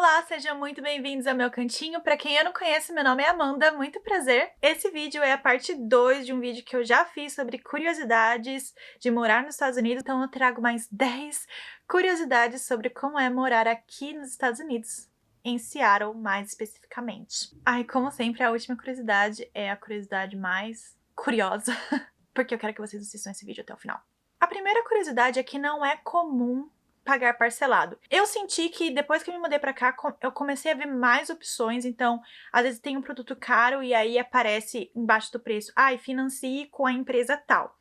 Olá, sejam muito bem-vindos ao meu cantinho. Pra quem eu não conhece, meu nome é Amanda, muito prazer. Esse vídeo é a parte 2 de um vídeo que eu já fiz sobre curiosidades de morar nos Estados Unidos, então eu trago mais 10 curiosidades sobre como é morar aqui nos Estados Unidos, em Seattle mais especificamente. Ai, como sempre, a última curiosidade é a curiosidade mais curiosa, porque eu quero que vocês assistam esse vídeo até o final. A primeira curiosidade é que não é comum pagar parcelado. Eu senti que depois que eu me mudei pra cá, eu comecei a ver mais opções, então às vezes tem um produto caro e aí aparece embaixo do preço, financie com a empresa tal.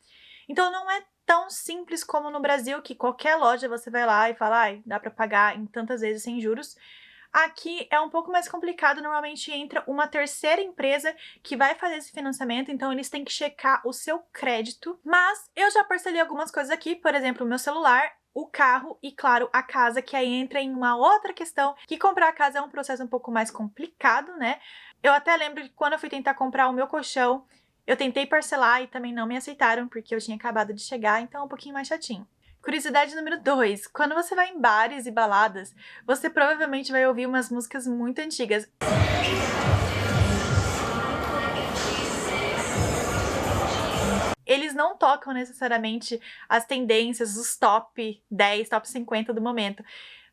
Então não é tão simples como no Brasil, que qualquer loja você vai lá e fala, dá pra pagar em tantas vezes sem juros. Aqui é um pouco mais complicado, normalmente entra uma terceira empresa que vai fazer esse financiamento, então eles têm que checar o seu crédito. Mas eu já parcelei algumas coisas aqui, por exemplo, o meu celular, o carro e, claro, a casa, que aí entra em uma outra questão, que comprar a casa é um processo um pouco mais complicado, né? Eu até lembro que quando eu fui tentar comprar o meu colchão, eu tentei parcelar e também não me aceitaram, porque eu tinha acabado de chegar, então é um pouquinho mais chatinho. Curiosidade número 2. Quando você vai em bares e baladas, você provavelmente vai ouvir umas músicas muito antigas. Eles não tocam necessariamente as tendências, os top 10, top 50 do momento.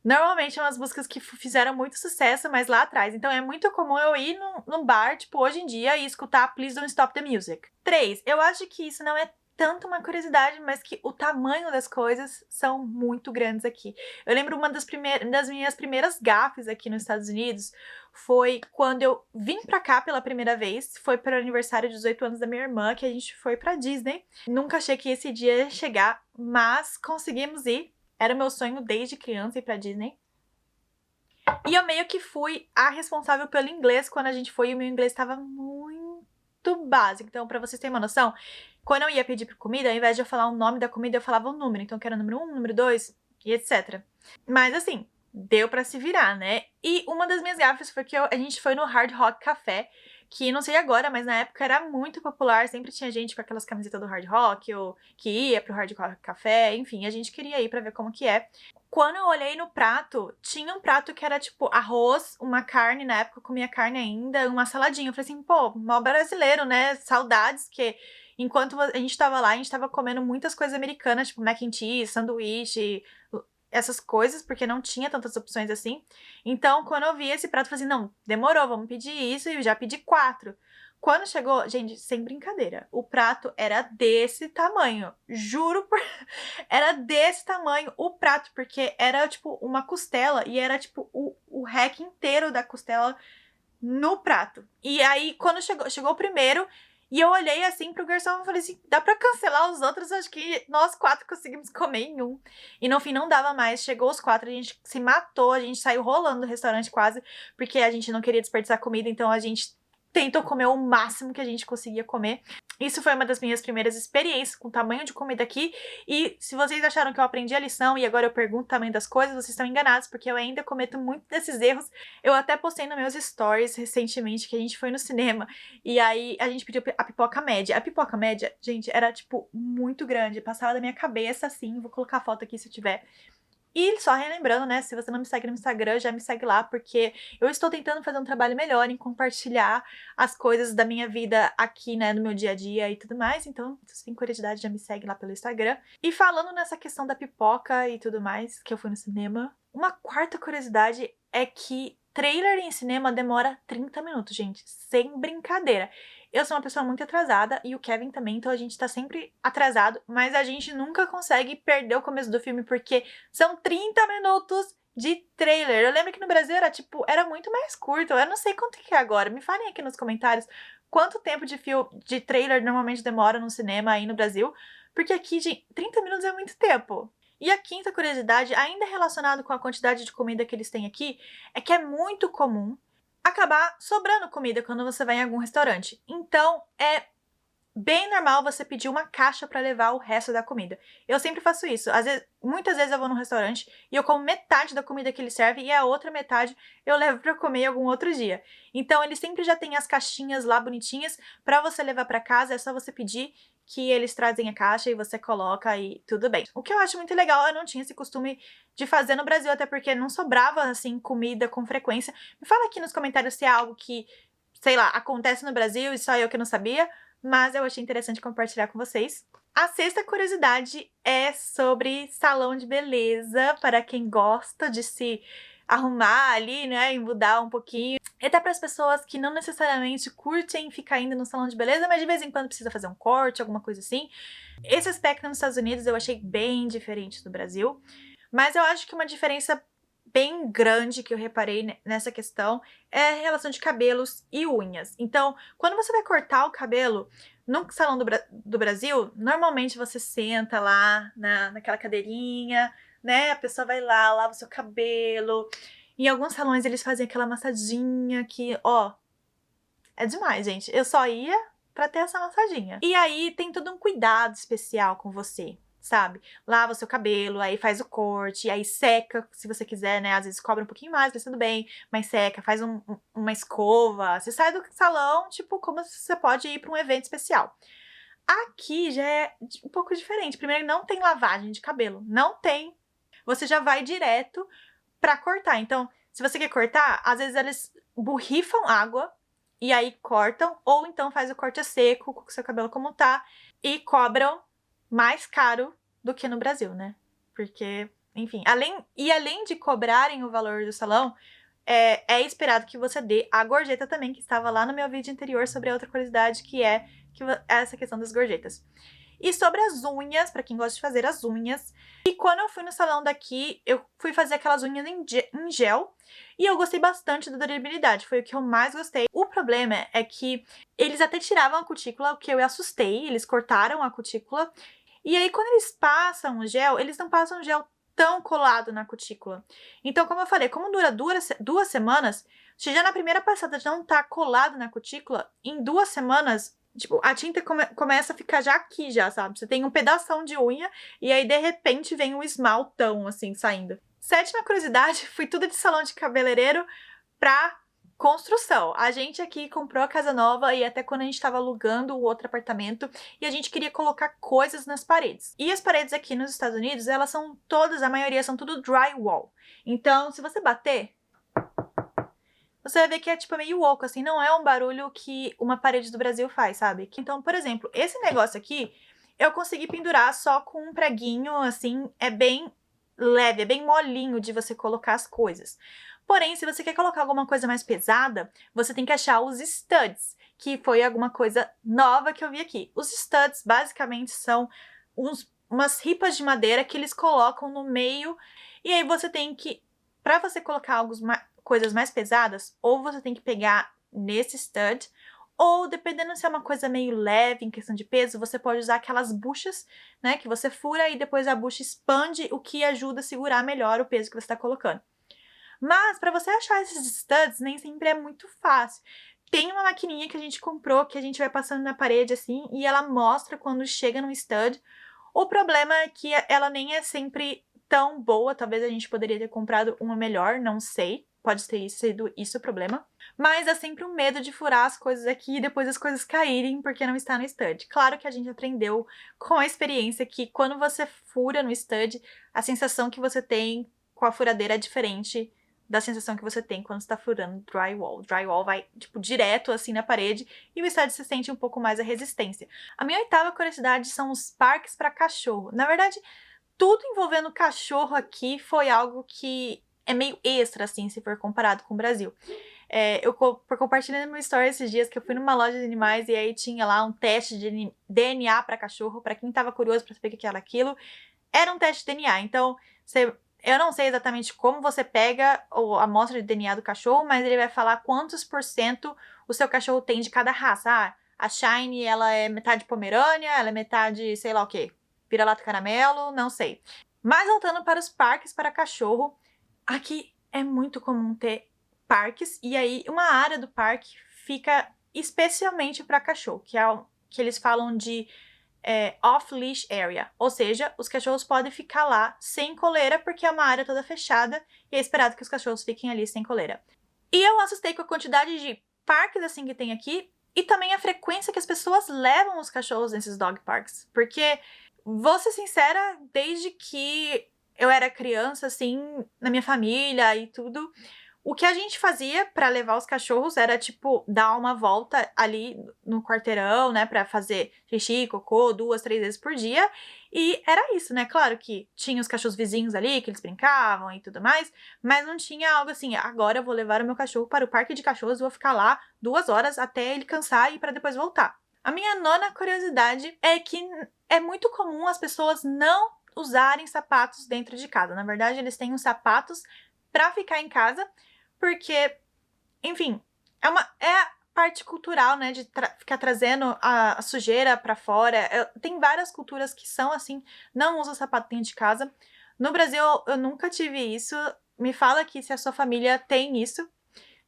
Normalmente são as músicas que fizeram muito sucesso, mas lá atrás. Então é muito comum eu ir num bar, tipo, hoje em dia, e escutar Please Don't Stop the Music. 3. Eu acho que isso não é tanto uma curiosidade, mas que o tamanho das coisas são muito grandes aqui. Eu lembro uma das minhas primeiras gafes aqui nos Estados Unidos foi quando eu vim pra cá pela primeira vez, foi para o aniversário de 18 anos da minha irmã, que a gente foi pra Disney. Nunca achei que esse dia ia chegar, mas conseguimos ir. Era o meu sonho desde criança ir pra Disney. E eu meio que fui a responsável pelo inglês quando a gente foi, e o meu inglês estava muito básico. Então, pra vocês terem uma noção, quando eu ia pedir comida, ao invés de eu falar o nome da comida, eu falava o número. Então, que era o número 1, número 2 e etc. Mas assim, deu pra se virar, né? E uma das minhas gafes foi que a gente foi no Hard Rock Café, que não sei agora, mas na época era muito popular, sempre tinha gente com aquelas camisetas do Hard Rock, ou que ia pro Hard Rock Café, enfim, a gente queria ir pra ver como que é. Quando eu olhei no prato, tinha um prato que era tipo arroz, uma carne, na época eu comia carne ainda, uma saladinha. Eu falei assim, pô, mó brasileiro, né? Saudades, que enquanto a gente tava lá, a gente tava comendo muitas coisas americanas, tipo mac and cheese, sanduíche, essas coisas, porque não tinha tantas opções assim. Então, quando eu vi esse prato, eu falei assim, não, demorou, vamos pedir isso, e eu já pedi 4. Quando chegou, gente, sem brincadeira, o prato era desse tamanho, juro por... Era desse tamanho o prato, porque era, tipo, uma costela, e era, tipo, o rack inteiro da costela no prato. E aí, quando chegou o primeiro, e eu olhei assim pro garçom e falei assim, dá pra cancelar os outros? Acho que nós 4 conseguimos comer em um. E no fim não dava mais, chegou os 4, a gente se matou, a gente saiu rolando do restaurante quase, porque a gente não queria desperdiçar comida, então a gente tentou comer o máximo que a gente conseguia comer. Isso foi uma das minhas primeiras experiências com o tamanho de comida aqui, e se vocês acharam que eu aprendi a lição e agora eu pergunto o tamanho das coisas, vocês estão enganados, porque eu ainda cometo muito desses erros. Eu até postei nos meus stories recentemente que a gente foi no cinema, e aí a gente pediu a pipoca média. A pipoca média, gente, era tipo muito grande, passava da minha cabeça assim, vou colocar a foto aqui se eu tiver. E só relembrando, né, se você não me segue no Instagram, já me segue lá, porque eu estou tentando fazer um trabalho melhor em compartilhar as coisas da minha vida aqui, né, no meu dia a dia e tudo mais. Então, se você tem curiosidade, já me segue lá pelo Instagram. E falando nessa questão da pipoca e tudo mais, que eu fui no cinema, uma quarta curiosidade é que trailer em cinema demora 30 minutos, gente, sem brincadeira. Eu sou uma pessoa muito atrasada e o Kevin também, então a gente tá sempre atrasado, mas a gente nunca consegue perder o começo do filme porque são 30 minutos de trailer. Eu lembro que no Brasil era muito mais curto, eu não sei quanto que é agora, me falem aqui nos comentários quanto tempo de trailer normalmente demora no cinema aí no Brasil, porque aqui, gente, 30 minutos é muito tempo. E a quinta curiosidade, ainda relacionado com a quantidade de comida que eles têm aqui, é que é muito comum acabar sobrando comida quando você vai em algum restaurante. Então, é bem normal você pedir uma caixa para levar o resto da comida. Eu sempre faço isso. Muitas vezes eu vou num restaurante e eu como metade da comida que eles servem e a outra metade eu levo para comer algum outro dia. Então, eles sempre já têm as caixinhas lá bonitinhas para você levar para casa, é só você pedir que eles trazem a caixa e você coloca e tudo bem. O que eu acho muito legal, eu não tinha esse costume de fazer no Brasil, até porque não sobrava, assim, comida com frequência. Me fala aqui nos comentários se é algo que, sei lá, acontece no Brasil e só eu que não sabia, mas eu achei interessante compartilhar com vocês. A sexta curiosidade é sobre salão de beleza, para quem gosta de se arrumar ali, né, e mudar um pouquinho. E até para as pessoas que não necessariamente curtem ficar indo no salão de beleza, mas de vez em quando precisa fazer um corte, alguma coisa assim. Esse aspecto nos Estados Unidos eu achei bem diferente do Brasil, mas eu acho que uma diferença bem grande que eu reparei nessa questão é a relação de cabelos e unhas. Então, quando você vai cortar o cabelo no salão do Brasil, normalmente você senta lá naquela cadeirinha, né? A pessoa vai lá, lava o seu cabelo. Em alguns salões eles fazem aquela massadinha que, ó, é demais, gente. Eu só ia pra ter essa massadinha. E aí tem todo um cuidado especial com você, sabe? Lava o seu cabelo, aí faz o corte, aí seca, se você quiser, né? Às vezes cobra um pouquinho mais, mas tudo bem. Mas seca, faz uma escova. Você sai do salão, tipo, como se você pode ir pra um evento especial. Aqui já é um pouco diferente. Primeiro, não tem lavagem de cabelo. Não tem. Você já vai direto pra cortar. Então, se você quer cortar, às vezes eles borrifam água e aí cortam, ou então faz o corte a seco com o seu cabelo como tá e cobram mais caro do que no Brasil, né? Porque, enfim, além de cobrarem o valor do salão, é esperado que você dê a gorjeta também, que estava lá no meu vídeo anterior sobre a outra curiosidade, que é essa questão das gorjetas. E sobre as unhas, pra quem gosta de fazer as unhas. E quando eu fui no salão daqui, eu fui fazer aquelas unhas em gel. E eu gostei bastante da durabilidade, foi o que eu mais gostei. O problema é que eles até tiravam a cutícula, o que eu assustei. Eles cortaram a cutícula. E aí, quando eles passam o gel, eles não passam o gel tão colado na cutícula. Então, como eu falei, como dura 2 semanas, se já na primeira passada não tá colado na cutícula, em 2 semanas... Tipo, a tinta começa a ficar já aqui, já, sabe? Você tem um pedação de unha e aí, de repente, vem um esmaltão, assim, saindo. Sétima curiosidade, fui tudo de salão de cabeleireiro pra construção. A gente aqui comprou a casa nova e até quando a gente tava alugando o outro apartamento e a gente queria colocar coisas nas paredes. E as paredes aqui nos Estados Unidos, elas são todas, a maioria são tudo drywall. Então, se você bater... você vai ver que é tipo meio oco, assim, não é um barulho que uma parede do Brasil faz, sabe? Então, por exemplo, esse negócio aqui, eu consegui pendurar só com um preguinho, assim, é bem leve, é bem molinho de você colocar as coisas. Porém, se você quer colocar alguma coisa mais pesada, você tem que achar os studs, que foi alguma coisa nova que eu vi aqui. Os studs, basicamente, são umas ripas de madeira que eles colocam no meio, e aí você tem que, pra você colocar coisas mais pesadas, ou você tem que pegar nesse stud, ou dependendo se é uma coisa meio leve em questão de peso, você pode usar aquelas buchas, né, que você fura e depois a bucha expande, o que ajuda a segurar melhor o peso que você está colocando. Mas para você achar esses studs, nem sempre é muito fácil. Tem uma maquininha que a gente comprou, que a gente vai passando na parede assim, e ela mostra quando chega no stud. O problema é que ela nem é sempre tão boa, talvez a gente poderia ter comprado uma melhor, não sei. Pode ter sido isso o problema. Mas é sempre um medo de furar as coisas aqui e depois as coisas caírem porque não está no stud. Claro que a gente aprendeu com a experiência que quando você fura no stud, a sensação que você tem com a furadeira é diferente da sensação que você tem quando está furando drywall. Drywall vai, tipo, direto assim na parede e o stud se sente um pouco mais a resistência. A minha 8ª curiosidade são os parques para cachorro. Na verdade, tudo envolvendo cachorro aqui foi algo que é meio extra, assim, se for comparado com o Brasil. Eu compartilhei no meu story esses dias que eu fui numa loja de animais e aí tinha lá um teste de DNA para cachorro, para quem tava curioso para saber o que era aquilo. Era um teste de DNA, então eu não sei exatamente como você pega a amostra de DNA do cachorro, mas ele vai falar quantos % o seu cachorro tem de cada raça. Ah, a Shine, ela é metade Pomerânia, ela é metade, sei lá o quê, vira-lata caramelo, não sei. Mas voltando para os parques para cachorro, aqui é muito comum ter parques, e aí uma área do parque fica especialmente para cachorro, que eles falam de off-leash area, ou seja, os cachorros podem ficar lá sem coleira porque é uma área toda fechada e é esperado que os cachorros fiquem ali sem coleira. E eu assustei com a quantidade de parques assim que tem aqui E também a frequência que as pessoas levam os cachorros nesses dog parks. Porque, vou ser sincera, desde que eu era criança, assim, na minha família e tudo, o que a gente fazia pra levar os cachorros era, tipo, dar uma volta ali no quarteirão, né, pra fazer xixi, cocô 2, 3 vezes por dia. E era isso, né? Claro que tinha os cachorros vizinhos ali, que eles brincavam e tudo mais, mas não tinha algo assim, agora eu vou levar o meu cachorro para o parque de cachorros e vou ficar lá 2 horas até ele cansar e para depois voltar. A minha nona curiosidade é que é muito comum as pessoas não usarem sapatos dentro de casa. Na verdade, eles têm os sapatos pra ficar em casa, porque, enfim, é a parte cultural, né, de ficar trazendo a sujeira pra fora. Tem várias culturas que são assim, não usam sapato dentro de casa. No Brasil, eu nunca tive isso. Me fala aqui se a sua família tem isso,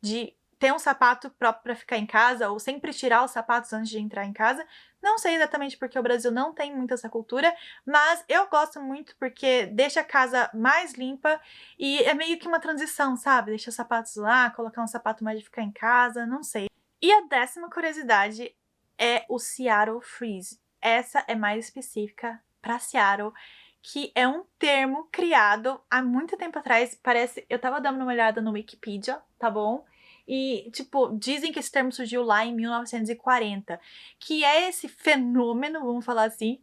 de ter um sapato próprio pra ficar em casa, ou sempre tirar os sapatos antes de entrar em casa. Não sei exatamente porque o Brasil não tem muito essa cultura, mas eu gosto muito porque deixa a casa mais limpa e é meio que uma transição, sabe? Deixa os sapatos lá, colocar um sapato mais de ficar em casa, não sei. E a 10ª curiosidade é o Seattle Freeze. Essa é mais específica pra Seattle, que é um termo criado há muito tempo atrás. Parece, eu tava dando uma olhada no Wikipedia, tá bom? E, tipo, dizem que esse termo surgiu lá em 1940, que é esse fenômeno, vamos falar assim,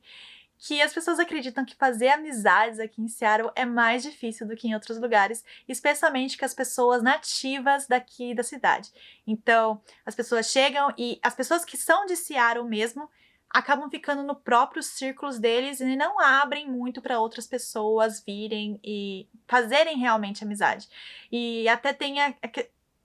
que as pessoas acreditam que fazer amizades aqui em Seattle é mais difícil do que em outros lugares, especialmente com as pessoas nativas daqui da cidade. Então, as pessoas chegam e as pessoas que são de Seattle mesmo acabam ficando no próprio círculos deles e não abrem muito para outras pessoas virem e fazerem realmente amizade. E até tem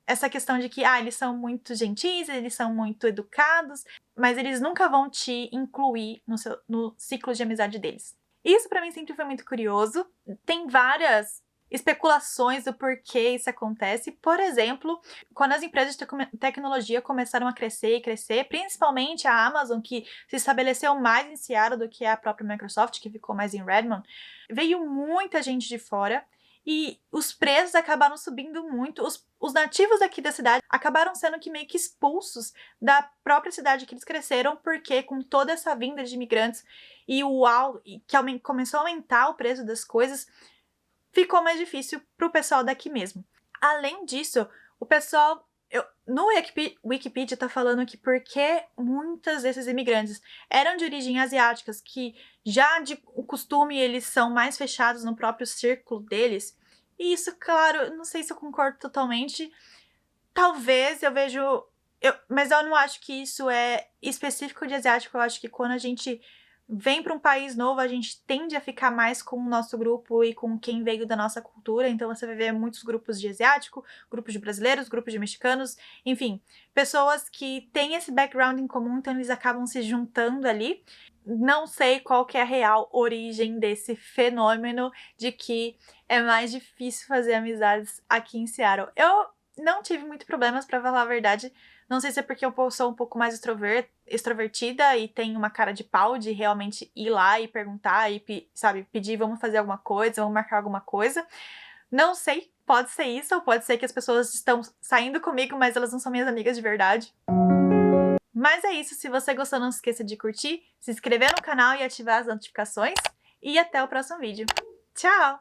essa questão de que eles são muito gentis, eles são muito educados, mas eles nunca vão te incluir no ciclo de amizade deles. Isso pra mim sempre foi muito curioso. Tem várias especulações do porquê isso acontece. Por exemplo, quando as empresas de tecnologia começaram a crescer e crescer, principalmente a Amazon, que se estabeleceu mais em Seattle do que a própria Microsoft, que ficou mais em Redmond, veio muita gente de fora e os preços acabaram subindo muito. Os nativos daqui da cidade acabaram sendo que meio que expulsos da própria cidade que eles cresceram, porque com toda essa vinda de imigrantes e que começou a aumentar o preço das coisas, ficou mais difícil pro pessoal daqui mesmo. Além disso, o pessoal... no Wikipedia tá falando que porque muitos desses imigrantes eram de origem asiáticas, que já de costume eles são mais fechados no próprio círculo deles, e isso, claro, não sei se eu concordo totalmente, talvez eu vejo... mas eu não acho que isso é específico de asiático. Eu acho que quando a gente vem para um país novo, a gente tende a ficar mais com o nosso grupo e com quem veio da nossa cultura. Então você vai ver muitos grupos de asiático, grupos de brasileiros, grupos de mexicanos, enfim, pessoas que têm esse background em comum, então eles acabam se juntando ali. Não sei qual que é a real origem desse fenômeno de que é mais difícil fazer amizades aqui em Seattle. Eu não tive muito problemas, pra falar a verdade. Não sei se é porque eu sou um pouco mais extrovertida e tenho uma cara de pau de realmente ir lá e perguntar e, sabe, pedir vamos fazer alguma coisa, vamos marcar alguma coisa. Não sei, pode ser isso, ou pode ser que as pessoas estão saindo comigo, mas elas não são minhas amigas de verdade. Mas é isso, se você gostou, não se esqueça de curtir, se inscrever no canal e ativar as notificações. E até o próximo vídeo. Tchau!